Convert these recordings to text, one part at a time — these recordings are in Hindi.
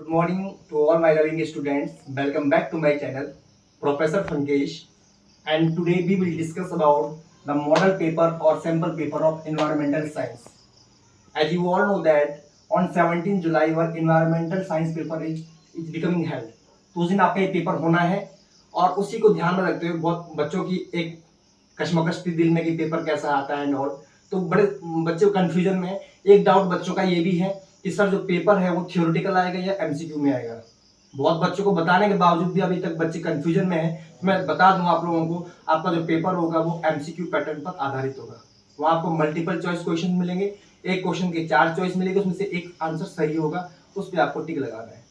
morning to all my loving students. Welcome back to my channel, Professor Funkesh. And today we will discuss about the model paper or sample paper of environmental science. As you all know that on 17 July your environmental science paper is becoming held. तो उस दिन आपका ये पेपर होना है और उसी को ध्यान में रखते हुए बहुत बच्चों की एक कश्मकश थी दिल में कि पेपर कैसा आता है एंड ऑल। तो बड़े बच्चे कंफ्यूजन में है। एक डाउट बच्चों का ये भी है कि सर जो पेपर है वो थियोरेटिकल आएगा या एमसीक्यू में आएगा। बहुत बच्चों को बताने के बावजूद भी अभी तक बच्चे कंफ्यूजन में है। तो मैं बता दूं आप लोगों को, आपका जो पेपर होगा वो एमसीक्यू पैटर्न पर आधारित होगा। वहाँ आपको मल्टीपल चॉइस क्वेश्चन मिलेंगे, एक क्वेश्चन के 4 चॉइस मिलेगी, उसमें से एक आंसर सही होगा, उस पर आपको टिक लगाना है।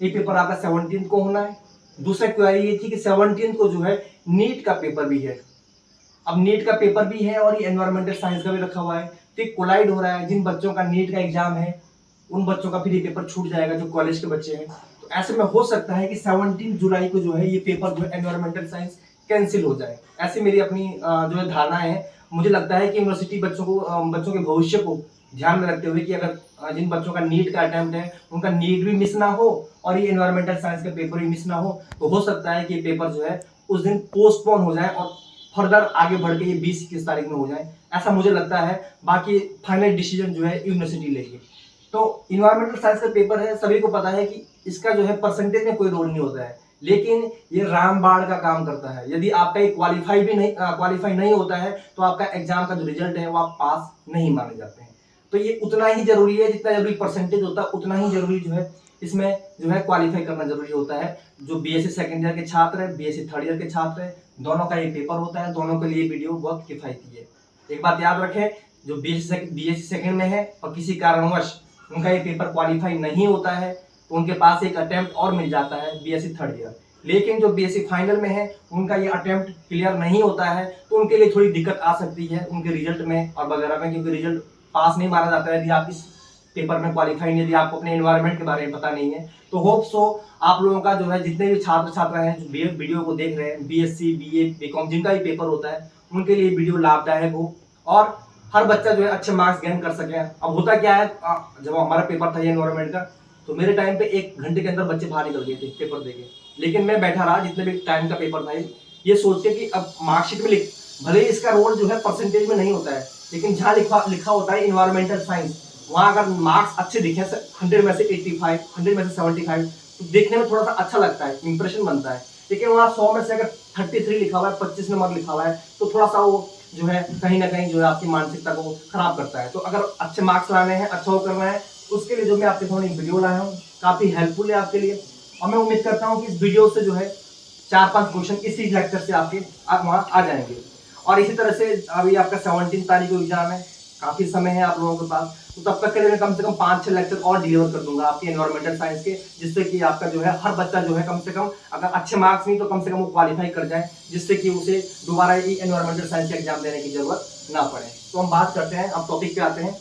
ये पेपर आपका 17 को होना है। दूसरा क्वेरी ये थी कि 17 को जो है नीट का पेपर भी है। अब नीट का पेपर भी है और ये एनवायरमेंटल साइंस का भी रखा हुआ है, तो कोलाइड हो रहा है। जिन बच्चों का नीट का एग्जाम है उन बच्चों का फिर ये पेपर छूट जाएगा जो कॉलेज के बच्चे हैं। तो ऐसे में हो सकता है कि 17 जुलाई को जो है ये पेपर जो है एनवायरमेंटल साइंस कैंसिल हो जाए। ऐसी मेरी अपनी जो है धारणा है। मुझे लगता है कि यूनिवर्सिटी बच्चों के भविष्य को ध्यान में रखते हुए कि अगर जिन बच्चों का नीट का अटेम्प्ट है उनका नीट भी मिस ना हो और ये एनवायरमेंटल साइंस का पेपर भी मिस ना हो, तो हो सकता है कि ये पेपर जो है उस दिन पोस्टपोन हो जाए और फर्दर आगे बढ़ के ये 20-21 तारीख में हो जाए, ऐसा मुझे लगता है। बाकी फाइनल डिसीजन जो है यूनिवर्सिटी लेगी। तो इन्वायरमेंटल साइंस का पेपर है, सभी को पता है कि इसका जो है परसेंटेज में कोई रोल नहीं होता है, लेकिन ये रामबाण का काम करता है। यदि आपका ये क्वालिफाई नहीं होता है तो आपका एग्जाम का जो रिजल्ट है वो आप पास नहीं माने जाते हैं। तो ये उतना ही जरूरी है, जितना जरूरी परसेंटेज होता है उतना ही जरूरी जो है इसमें जो है क्वालिफाई करना जरूरी होता है। जो बीएससी सेकंड ईयर के छात्र है, बीएससी थर्ड ईयर के छात्र है, दोनों का ये पेपर होता है। दोनों के लिए वीडियो बहुत किफायती है। एक बात याद रखें, जो बीएससी सेकंड में है और किसी कारणवश उनका ये पेपर क्वालिफाई नहीं होता है तो उनके पास एक अटेम्प्ट और मिल जाता है बीएससी थर्ड ईयर। लेकिन जो बीएससी फाइनल में है उनका ये अटेम्प्ट क्लियर नहीं होता है तो उनके लिए थोड़ी दिक्कत आ सकती है उनके रिजल्ट में और वगैरह में, क्योंकि रिजल्ट पास नहीं माना जाता है यदि आप इस पेपर में क्वालिफाई नहीं, यदि आपको अपने एनवायरनमेंट के बारे में पता नहीं है। तो होप सो आप लोगों का जो है जितने भी छात्र छात्रा हैं जो वीडियो को देख रहे हैं, बीएससी बीए बीकॉम जिनका भी पेपर होता है उनके लिए वीडियो लाभदायक हो और हर बच्चा जो है अच्छे मार्क्स गेन कर सके। अब होता क्या है, जब हमारा पेपर था एनवायरनमेंट का तो मेरे टाइम पे 1 घंटे के अंदर बच्चे बाहर निकल गए थे पेपर देके, लेकिन मैं बैठा रहा जितने भी टाइम का पेपर था ये सोच के कि अब मार्कशीट में भले ही इसका रोल जो है परसेंटेज में नहीं होता है, लेकिन जहाँ लिखा होता है इन्वायरमेंटल साइंस, वहाँ अगर मार्क्स अच्छे दिखे 100 में से 85, 100 में से 75 तो देखने में थोड़ा सा अच्छा लगता है, इंप्रेशन बनता है। लेकिन वहाँ 100 में से अगर 33 लिखा हुआ है, 25 नंबर लिखा हुआ है तो थोड़ा सा वो जो है कहीं ना कहीं जो है आपकी मानसिकता को खराब करता है। तो अगर अच्छे मार्क्स लाने हैं, अच्छा वो करना है, उसके लिए जो मैं आपके सामने वीडियो लाया हूँ काफी हेल्पफुल है आपके लिए। और मैं उम्मीद करता हूँ कि इस वीडियो से जो है 4-5 क्वेश्चन इसी लेक्चर से आपके वहाँ आ जाएंगे। और इसी तरह से अभी आपका 17 तारीख को एग्जाम है, काफी समय है आप लोगों के पास, तो तब तक के लिए मैं कम से कम 5-6 लेक्चर और डिलीवर कर दूंगा आपके एनवायरमेंटल साइंस के, जिससे कि आपका जो है हर बच्चा जो है कम से कम अगर अच्छे मार्क्स नहीं तो कम से कम वो क्वालिफाई कर जाए, जिससे कि उसे दोबारा ये एनवायरमेंटल साइंस का एग्जाम देने की जरूरत ना पड़े। तो हम बात करते हैं, अब टॉपिक पे आते हैं।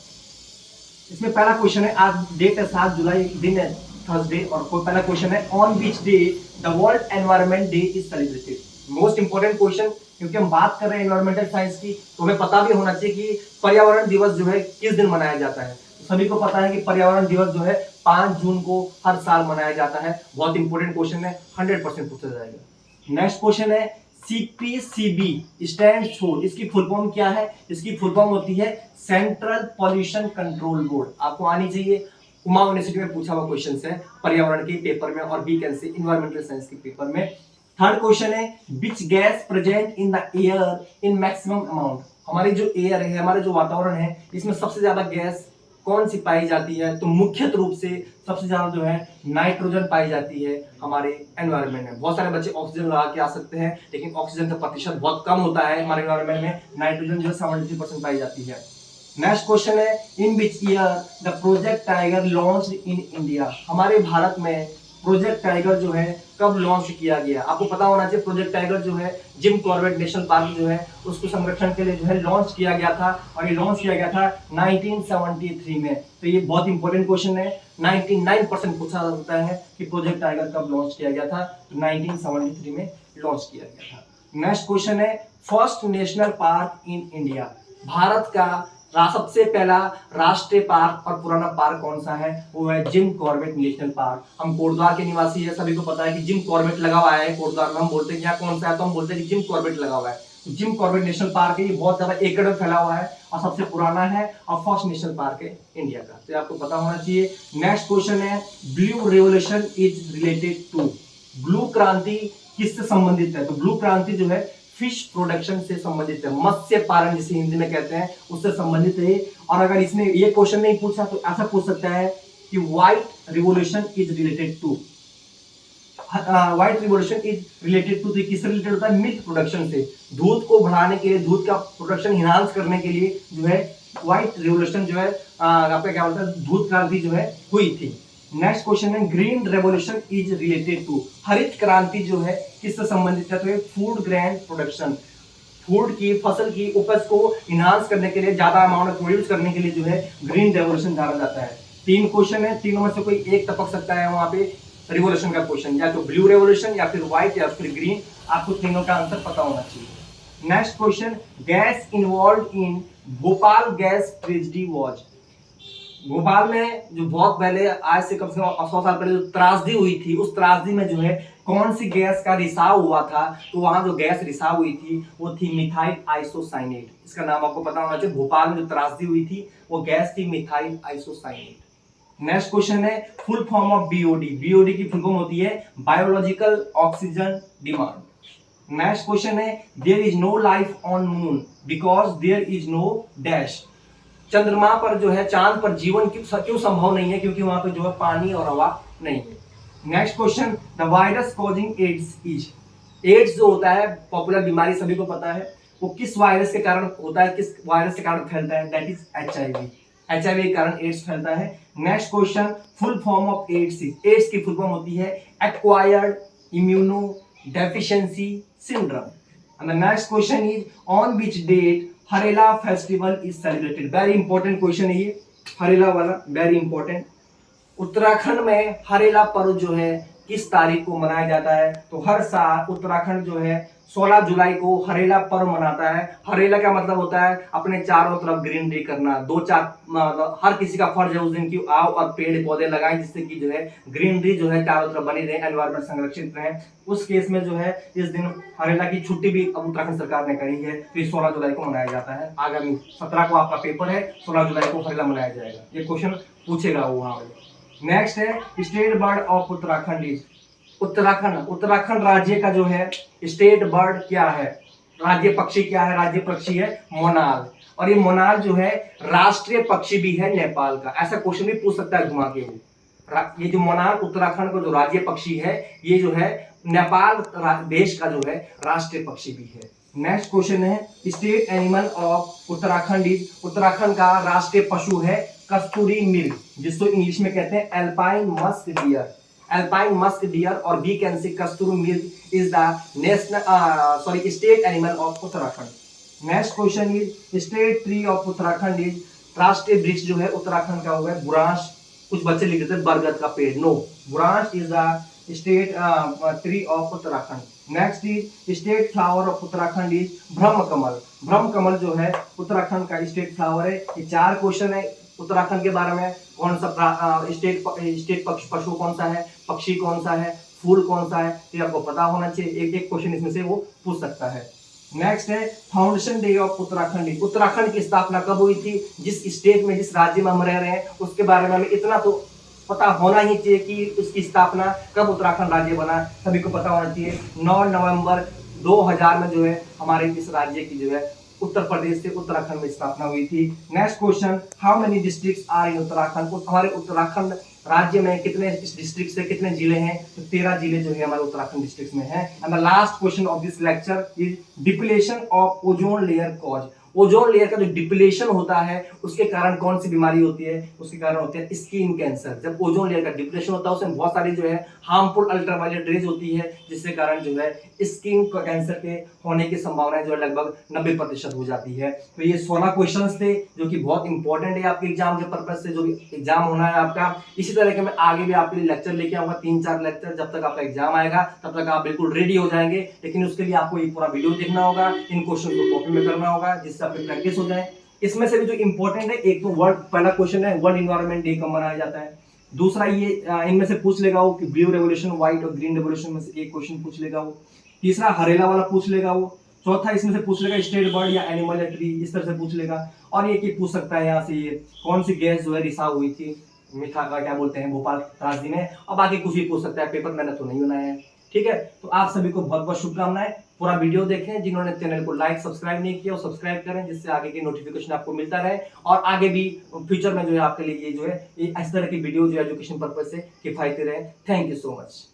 इसमें पहला क्वेश्चन है, आज डेट है 7 जुलाई, दिन है थर्सडे, और पहला क्वेश्चन है on which day the world environment day is celebrated. Most important question, क्योंकि हम बात कर रहे हैं एनवायरमेंटल साइंस की तो हमें पता भी होना चाहिए कि पर्यावरण दिवस जो है किस दिन मनाया जाता है। तो सभी को पता है कि पर्यावरण दिवस जो है 5 जून को हर साल मनाया जाता है। बहुत इंपोर्टेंट क्वेश्चन है, 100% पूछा जाएगा। नेक्स्ट क्वेश्चन है सीपीसीबी स्टैंड्स फॉर, इसकी फुल फॉर्म क्या है? इसकी फुल फॉर्म होती है सेंट्रल पॉल्यूशन कंट्रोल बोर्ड। आपको आनी चाहिए, उमा यूनिवर्सिटी में पूछा हुआ क्वेश्चन है पर्यावरण के पेपर में और बीकेएससी इन्वायरमेंटल साइंस के पेपर में। थर्ड क्वेश्चन है which gas present in the air in maximum amount. हमारी जो एयर है, हमारे जो वातावरण है, इसमें सबसे ज्यादा गैस कौन सी पाई जाती है? तो मुख्यत रूप से सबसे ज्यादा जो है नाइट्रोजन पाई जाती है हमारे एनवायरनमेंट में। बहुत सारे बच्चे ऑक्सीजन लगा के आ सकते हैं, लेकिन ऑक्सीजन का प्रतिशत बहुत कम होता है हमारे एनवायरनमेंट में। नाइट्रोजन जो है 73% पाई जाती है। नेक्स्ट क्वेश्चन है in which year the project tiger launched in India. हमारे भारत में प्रोजेक्ट टाइगर जो है कब लॉन्च किया गया? आपको पता होना चाहिए प्रोजेक्ट टाइगर जो है जिम कॉर्बेट नेशनल पार्क जो है उसको संरक्षण के लिए जो है लॉन्च किया गया था, और ये लॉन्च किया गया था 1973 में। तो ये बहुत इंपॉर्टेंट क्वेश्चन है, 99% पूछा जाता है कि प्रोजेक्ट टाइगर कब लॉन्च किया गया था, तो 1973 में लॉन्च किया गया था। नेक्स्ट क्वेश्चन है first national park in India. Bharat का सबसे पहला राष्ट्रीय पार्क और पुराना पार्क कौन सा है, वो है जिम कॉर्बेट नेशनल पार्क। हम कोटद्वार के निवासी है, सभी को पता है कि जिम कॉर्बेट लगा हुआ है कोटद्वार में। हम बोलते हैं यहाँ कौन सा है, तो हम बोलते हैं कि जिम कॉर्बेट लगा हुआ है। तो जिम कॉर्बेट नेशनल पार्क है, ये बहुत ज्यादा एकड़ में फैला हुआ है और सबसे पुराना है और फर्स्ट नेशनल पार्क है इंडिया का, तो आपको पता होना चाहिए। नेक्स्ट क्वेश्चन है, blue revolution is related to, blue क्रांति किससे संबंधित है, तो ब्लू क्रांति जो है फिश प्रोडक्शन से संबंधित है, मत्स्य पालन जिसे हिंदी में कहते हैं उससे संबंधित है। और अगर इसने ये क्वेश्चन नहीं पूछा तो ऐसा पूछ सकता है कि white revolution is related to, white revolution is related to, किससे रिलेटेड होता है, मिल्क प्रोडक्शन से। दूध को बढ़ाने के लिए, दूध का प्रोडक्शन इनहांस करने के लिए जो है व्हाइट रिवोल्यूशन जो है आपका क्या बोलता है, दूध क्रांति जो है हुई थी। नेक्स्ट क्वेश्चन है, green revolution is related to, हरित क्रांति जो है किससे संबंधित है, तो फूड ग्रेन प्रोडक्शन, फूड की फसल की उपज को इनहांस करने के लिए, ज्यादा अमाउंट प्रोड्यूस करने के लिए जो है ग्रीन रेवोल्यूशन जाना जाता है। 3 क्वेश्चन है, तीनों में से कोई एक टपक सकता है वहां पे रिवोल्यूशन का क्वेश्चन, या तो ब्लू रेवोल्यूशन या फिर व्हाइट या फिर ग्रीन, आपको तीनों का आंसर पता होना चाहिए। Next question, gas involve in Bhopal gas tragedy was, Bhopal में जो बहुत पहले, आज से कम 100 साल पहले जो त्रासदी हुई थी, उस त्रासदी में जो है कौन सी गैस का रिसाव हुआ था, तो वहां जो गैस रिसाव हुई थी वो थी मिथाइल आइसोसाइनेट, इसका नाम आपको पता होना चाहिए। भोपाल में जो त्रासदी हुई थी वो गैस थी मिथाइल आइसोसाइनेट। नेक्स्ट क्वेश्चन है, full form of BOD, BOD की फुल फॉर्म होती है biological oxygen demand. Next question है, there is no life on moon because there is no dash, चंद्रमा पर जो है, चांद पर जीवन क्यों संभव नहीं है, क्योंकि वहां पे जो है पानी और हवा नहीं है। Next question, the virus causing AIDS is, AIDS जो होता है पॉपुलर बीमारी सभी को पता है, वो किस वायरस के कारण होता है, किस वायरस के कारण फैलता है, दैट इज एचआईवी, एचआईवी के कारण एड्स फैलता है। Next question, full form of AIDS, AIDS की फुल फॉर्म होती है acquired immunodeficiency syndrome. And the next question is, on which date Harela festival is celebrated, very important question है ये, हरेला वाला वेरी इंपॉर्टेंट। उत्तराखंड में हरेला पर्व जो है किस तारीख को मनाया जाता है, तो हर साल उत्तराखंड जो है 16 जुलाई को हरेला पर्व मनाता है। हरेला का मतलब होता है अपने चारों तरफ ग्रीनरी करना, दो चार मतलब हर किसी का फर्ज है उस दिन की आओ और पेड़ पौधे लगाएं, जिससे कि जो है ग्रीनरी जो है चारों तरफ बनी रहे, एनवायरमेंट संरक्षित रहे। उस केस में जो है इस दिन हरेला की छुट्टी भी अब उत्तराखंड सरकार ने करी है, फिर 16 जुलाई को मनाया जाता है। आगामी 17 को आपका पेपर है, 16 जुलाई को हरेला मनाया जाएगा, ये क्वेश्चन पूछेगा वो वहां। नेक्स्ट है, state bird of Uttarakhand is, Uttarakhand, Uttarakhand राज्य का जो है स्टेट बर्ड क्या है, राज्य पक्षी क्या है, राज्य पक्षी है मोनाल, और ये मोनाल जो है राष्ट्रीय पक्षी भी है नेपाल का, ऐसा क्वेश्चन भी पूछ सकता है घुमा के वो। ये जो मोनाल उत्तराखंड का जो राज्य पक्षी है, ये जो है नेपाल देश का जो है राष्ट्रीय पक्षी भी है। नेक्स्ट क्वेश्चन है, state animal of Uttarakhand is, Uttarakhand का राष्ट्रीय पशु है कस्तूरी मृग, जिसको इंग्लिश में कहते हैं alpine musk deer, alpine musk deer, और वी कैन से कस्तूरी मृग is the national state animal of Uttarakhand. Next question is, state tree of Uttarakhand is, राष्ट्रीय वृक्ष जो है उत्तराखंड का होगा बुरांश, कुछ बच्चे लिख देते हैं बरगद का पेड़, नो, बुरांश is the state tree of Uttarakhand. Next is, state flower of Uttarakhand is ब्रह्म कमल, ब्रह्म कमल जो है उत्तराखंड का स्टेट फ्लावर है। ये 4 क्वेश्चन है उत्तराखंड के बारे में, कौन सा स्टेट पशु कौन सा है, पक्षी कौन सा है, फूल कौन सा है, ये आपको पता होना चाहिए, एक एक क्वेश्चन इसमें से वो पूछ सकता है। नेक्स्ट है, foundation day of Uttarakhand, Uttarakhand की स्थापना कब हुई थी, जिस स्टेट में जिस राज्य में हम रह रहे हैं उसके बारे में हमें इतना तो पता होना ही चाहिए कि उसकी स्थापना कब उत्तराखंड राज्य बना, सभी को पता होना चाहिए। 9 नवंबर 2000 में जो है हमारे इस राज्य की जो है उत्तर प्रदेश से उत्तराखंड में स्थापना हुई थी। Next question, how many districts are in Uttarakhand, हमारे उत्तराखंड राज्य में कितने डिस्ट्रिक्ट से कितने जिले हैं, तो 13 जिले जो है हमारे उत्तराखंड डिस्ट्रिक्ट में हैं। And the last question of this lecture is depletion of ozone layer cause, ozone layer का जो डिप्लेशन होता है उसके कारण कौन सी बीमारी होती है, उसके कारण होते हैं स्किन कैंसर। जब ओजोन लेयर का डिप्लेशन होता है उसमें बहुत सारी जो है हार्मफुल अल्ट्रावायलेट रेज होती है, जिसके कारण जो है स्किन कैंसर के होने की संभावना जो है लगभग 90% हो जाती है। तो ये 16 क्वेश्चंस थे जो कि बहुत इंपॉर्टेंट है आपके एग्जाम के पर्पज से, जो भी एग्जाम होना है आपका। इसी तरह के मैं आगे भी आपके लिए लेक्चर लेके आऊंगा, 3-4 लेक्चर, जब तक आपका एग्जाम आएगा तब तक आप बिल्कुल रेडी हो जाएंगे। लेकिन उसके लिए आपको ये पूरा वीडियो देखना होगा, इन क्वेश्चन को कॉपी में करना होगा, जिससे आपकी प्रैक्टिस हो जाए। इसमें से भी जो इंपॉर्टेंट है, एक तो वर्ल्ड, पहला क्वेश्चन है वर्ल्ड इन्वायरमेंट डे कब मनाया जाता है। दूसरा ये इनमें से पूछ लेगा वो कि ब्लू रेवोल्यूशन, व्हाइट और ग्रीन रेवोल्यूशन में से एक क्वेश्चन पूछ लेगा वो। तीसरा हरेला वाला पूछ लेगा वो। चौथा इसमें से पूछ लेगा स्टेट बर्ड या एनिमल या ट्री, इस तरह से पूछ लेगा। और ये पूछ सकता है यहाँ से ये कौन सी गैस जो है रिसाव हुई थी मीठा का क्या बोलते हैं भोपाल त्रासदी में, और बाकी कुछ भी पूछ सकता है। पेपर मैंने तो नहीं बनाया है, ठीक है। तो आप सभी को बहुत बहुत शुभकामनाएं। पूरा वीडियो देखें, जिन्होंने चैनल को लाइक सब्सक्राइब नहीं किया वो सब्सक्राइब करें, जिससे आगे की नोटिफिकेशन आपको मिलता रहे और आगे भी फ्यूचर में जो है आपके लिए ये जो है इस तरह की वीडियो जो एजुकेशन पर्पज से किफायती रहे। Thank you so much.